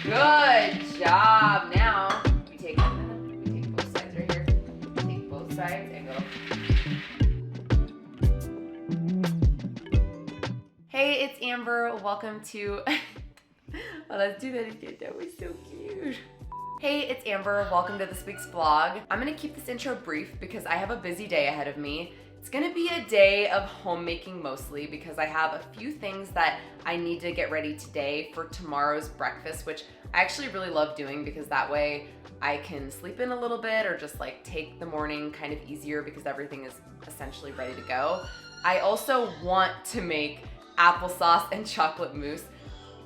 Good job. Now we take both sides right here. Take both sides and go. Hey, it's Amber. Welcome to. Oh, let's do that again. That was so cute. Hey, it's Amber. Welcome to this week's vlog. I'm gonna keep this intro brief because I have a busy day ahead of me. It's gonna be a day of homemaking mostly because I have a few things that I need to get ready today for tomorrow's breakfast, which I actually really love doing because that way I can sleep in a little bit or just like take the morning kind of easier because everything is essentially ready to go. I also want to make applesauce and chocolate mousse,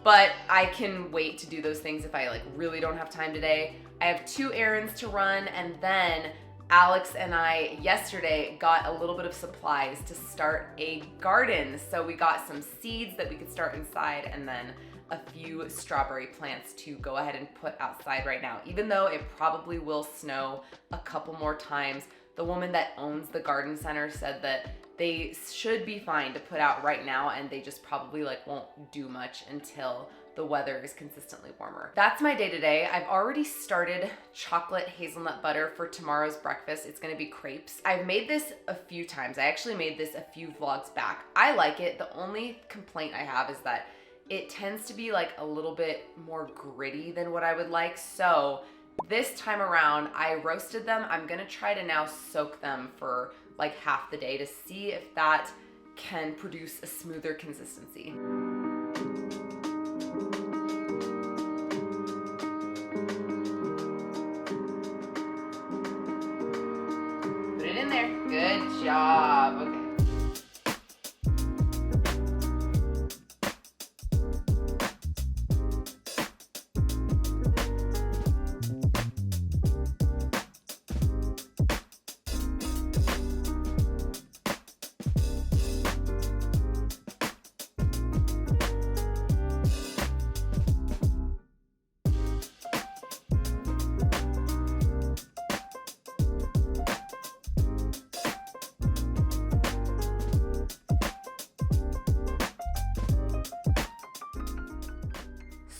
but I can wait to do those things if I like really don't have time today. I have 2 errands to run, and then Alex and I yesterday got a little bit of supplies to start a garden. So we got some seeds that we could start inside and then a few strawberry plants to go ahead and put outside right now. Even though it probably will snow a couple more times, the woman that owns the garden center said that they should be fine to put out right now, and they just probably like won't do much until the weather is consistently warmer. That's my day today. I've already started chocolate hazelnut butter for tomorrow's breakfast. It's gonna be crepes. I've made this a few times. I actually made this a few vlogs back. I like it. The only complaint I have is that it tends to be like a little bit more gritty than what I would like. So this time around, I roasted them. I'm gonna try to now soak them for like half the day to see if that can produce a smoother consistency. Put it in there. Good job. Okay.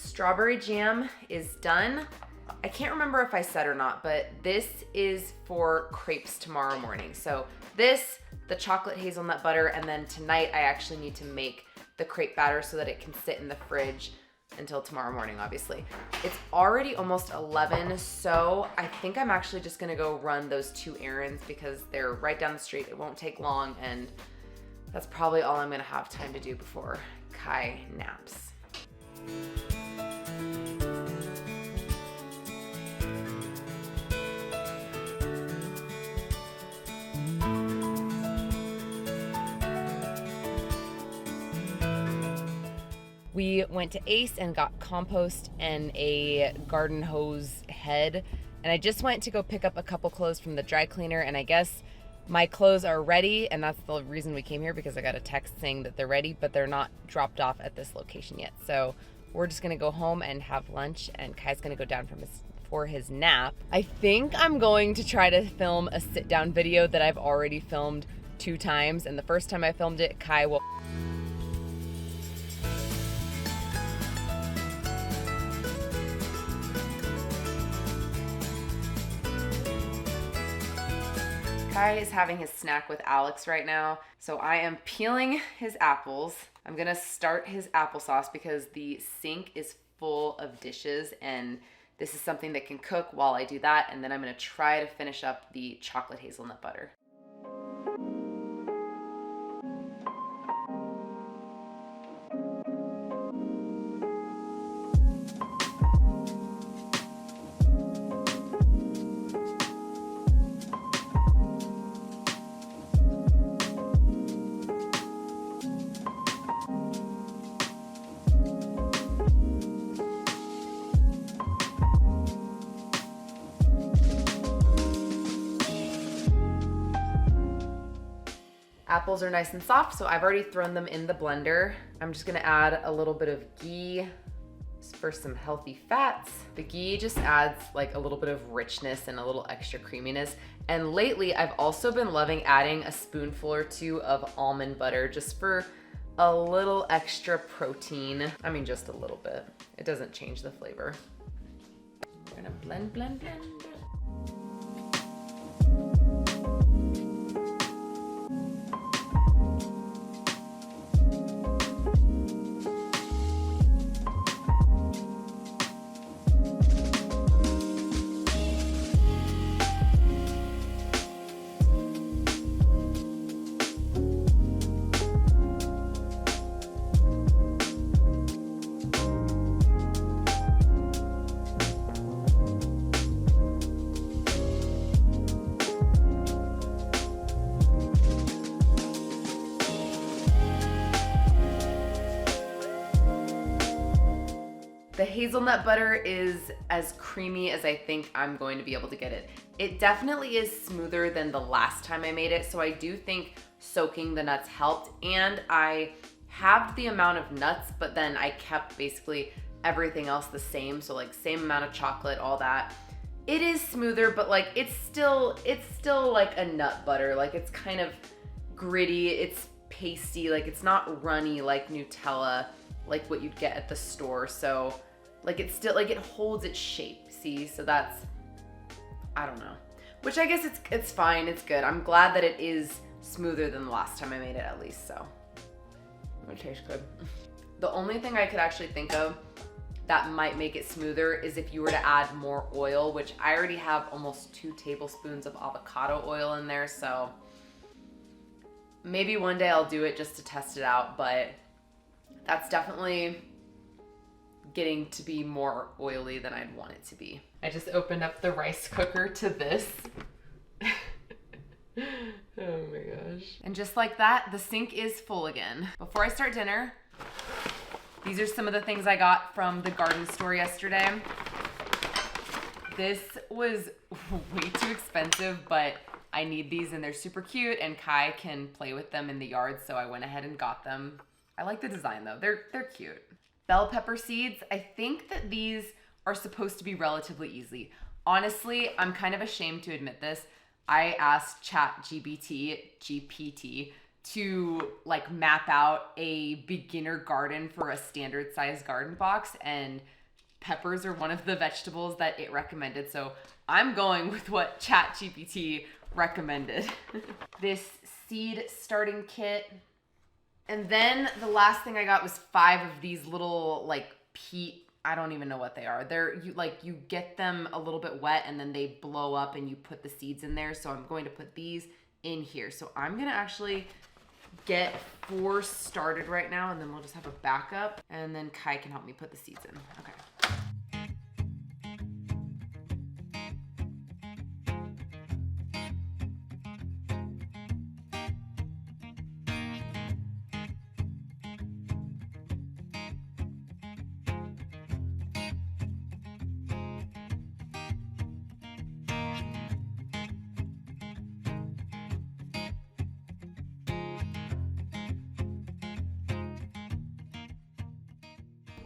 Strawberry jam is done. I can't remember if I said or not, but this is for crepes tomorrow morning. So this, the chocolate hazelnut butter, and then tonight I actually need to make the crepe batter so that it can sit in the fridge until tomorrow morning, obviously. It's already almost 11, so I think I'm actually just gonna go run those 2 errands because they're right down the street. It won't take long, and that's probably all I'm gonna have time to do before Kai naps. We went to Ace and got compost and a garden hose head. And I just went to go pick up a couple clothes from the dry cleaner, and I guess my clothes are ready, and that's the reason we came here, because I got a text saying that they're ready, but they're not dropped off at this location yet. So we're just gonna go home and have lunch, and Kai's gonna go down for his nap. I think I'm going to try to film a sit down video that I've already filmed 2 times, and the first time I filmed it, Kai will. Kai is having his snack with Alex right now, so I am peeling his apples. I'm gonna start his applesauce because the sink is full of dishes, and this is something that can cook while I do that, and then I'm gonna try to finish up the chocolate hazelnut butter. Apples are nice and soft, so I've already thrown them in the blender. I'm just gonna add a little bit of ghee for some healthy fats. The ghee just adds like a little bit of richness and a little extra creaminess. And lately, I've also been loving adding a spoonful or 2 of almond butter just for a little extra protein. I mean, just a little bit. It doesn't change the flavor. We're gonna blend, blend, blend. The hazelnut butter is as creamy as I think I'm going to be able to get it. It definitely is smoother than the last time I made it, so I do think soaking the nuts helped, and I halved the amount of nuts, but then I kept basically everything else the same, so like same amount of chocolate, all that. It is smoother, but like it's still like a nut butter. Like it's kind of gritty, it's pasty, like it's not runny like Nutella, like what you'd get at the store. So like it's still, like it holds its shape, see? So that's, I don't know. Which I guess it's fine, it's good. I'm glad that it is smoother than the last time I made it at least, so. It tastes good. The only thing I could actually think of that might make it smoother is if you were to add more oil, which I already have almost 2 tablespoons of avocado oil in there, so maybe one day I'll do it just to test it out, but that's definitely getting to be more oily than I'd want it to be. I just opened up the rice cooker to this. Oh my gosh. And just like that, the sink is full again. Before I start dinner, these are some of the things I got from the garden store yesterday. This was way too expensive, but I need these and they're super cute and Kai can play with them in the yard, so I went ahead and got them. I like the design though, they're cute. Bell pepper seeds, I think that these are supposed to be relatively easy. Honestly, I'm kind of ashamed to admit this. I asked GPT to like map out a beginner garden for a standard size garden box, and peppers are one of the vegetables that it recommended. So I'm going with what ChatGPT recommended. This seed starting kit. And then the last thing I got was 5 of these little like peat, I don't even know what they are. They're you get them a little bit wet and then they blow up and you put the seeds in there. So I'm going to put these in here. So I'm gonna actually get 4 started right now, and then we'll just have a backup, and then Kai can help me put the seeds in. Okay.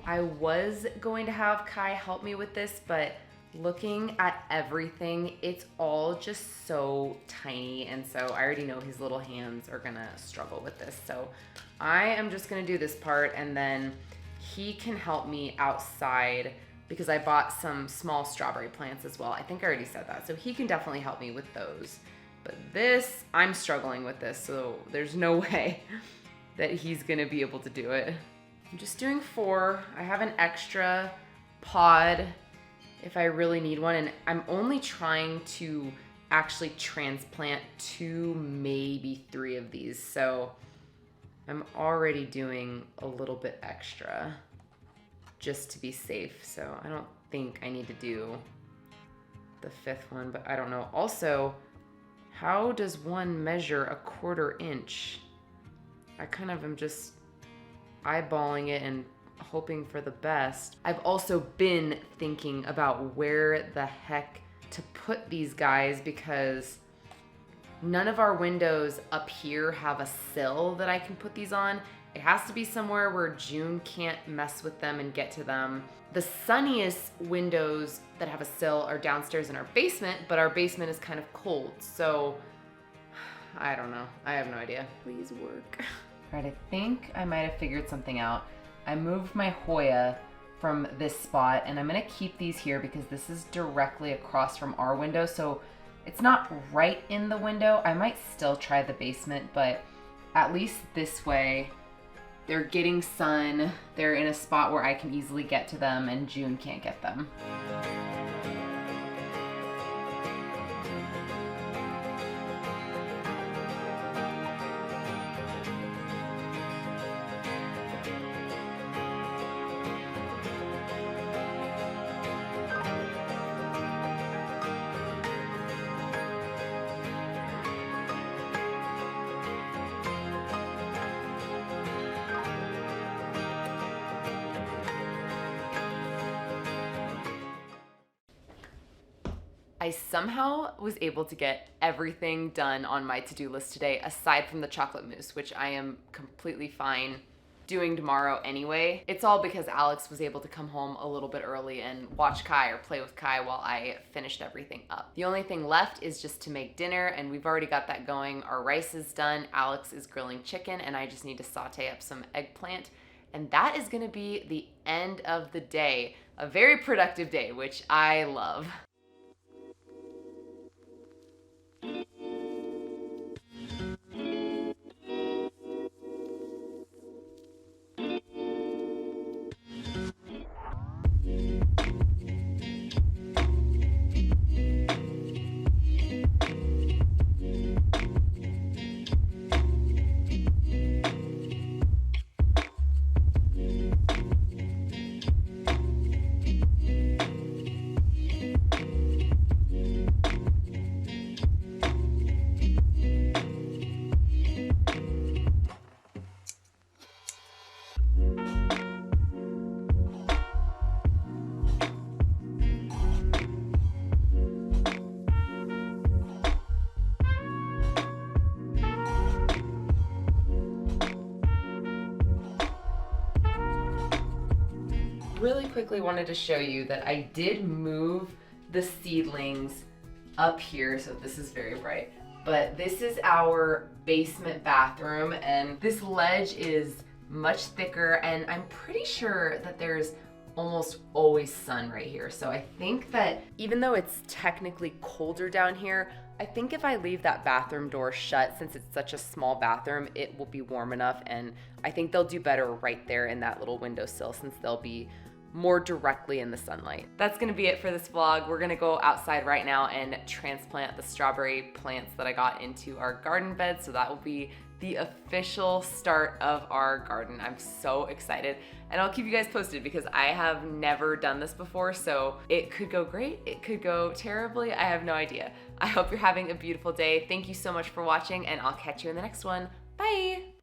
I was going to have Kai help me with this, but looking at everything, it's all just so tiny, and so I already know his little hands are gonna struggle with this. So I am just gonna do this part, and then he can help me outside because I bought some small strawberry plants as well. I think I already said that. So he can definitely help me with those. But this, I'm struggling with this, so there's no way that he's gonna be able to do it. I'm just doing 4. I have an extra pod if I really need one, and I'm only trying to actually transplant 2, maybe 3 of these, so I'm already doing a little bit extra just to be safe. So I don't think I need to do the 5th one, but I don't know. Also, how does one measure a 1/4 inch? I kind of am just eyeballing it and hoping for the best. I've also been thinking about where the heck to put these guys because none of our windows up here have a sill that I can put these on. It has to be somewhere where June can't mess with them and get to them. The sunniest windows that have a sill are downstairs in our basement, but our basement is kind of cold, so I don't know. I have no idea. Please work. All right, I think I might have figured something out. I moved my Hoya from this spot, and I'm gonna keep these here because this is directly across from our window, so it's not right in the window. I might still try the basement, but at least this way, they're getting sun. They're in a spot where I can easily get to them, and June can't get them. I somehow was able to get everything done on my to-do list today, aside from the chocolate mousse, which I am completely fine doing tomorrow anyway. It's all because Alex was able to come home a little bit early and watch Kai or play with Kai while I finished everything up. The only thing left is just to make dinner, and we've already got that going. Our rice is done, Alex is grilling chicken, and I just need to saute up some eggplant. And that is gonna be the end of the day. A very productive day, which I love. Really quickly wanted to show you that I did move the seedlings up here, so this is very bright. But this is our basement bathroom, and this ledge is much thicker, and I'm pretty sure that there's almost always sun right here. So I think that even though it's technically colder down here, I think if I leave that bathroom door shut, since it's such a small bathroom, it will be warm enough, and I think they'll do better right there in that little windowsill since they'll be more directly in the sunlight. That's gonna be it for this vlog. We're gonna go outside right now and transplant the strawberry plants that I got into our garden bed, so that will be the official start of our garden. I'm so excited, and I'll keep you guys posted because I have never done this before, so it could go great, it could go terribly, I have no idea. I hope you're having a beautiful day. Thank you so much for watching, and I'll catch you in the next one. Bye!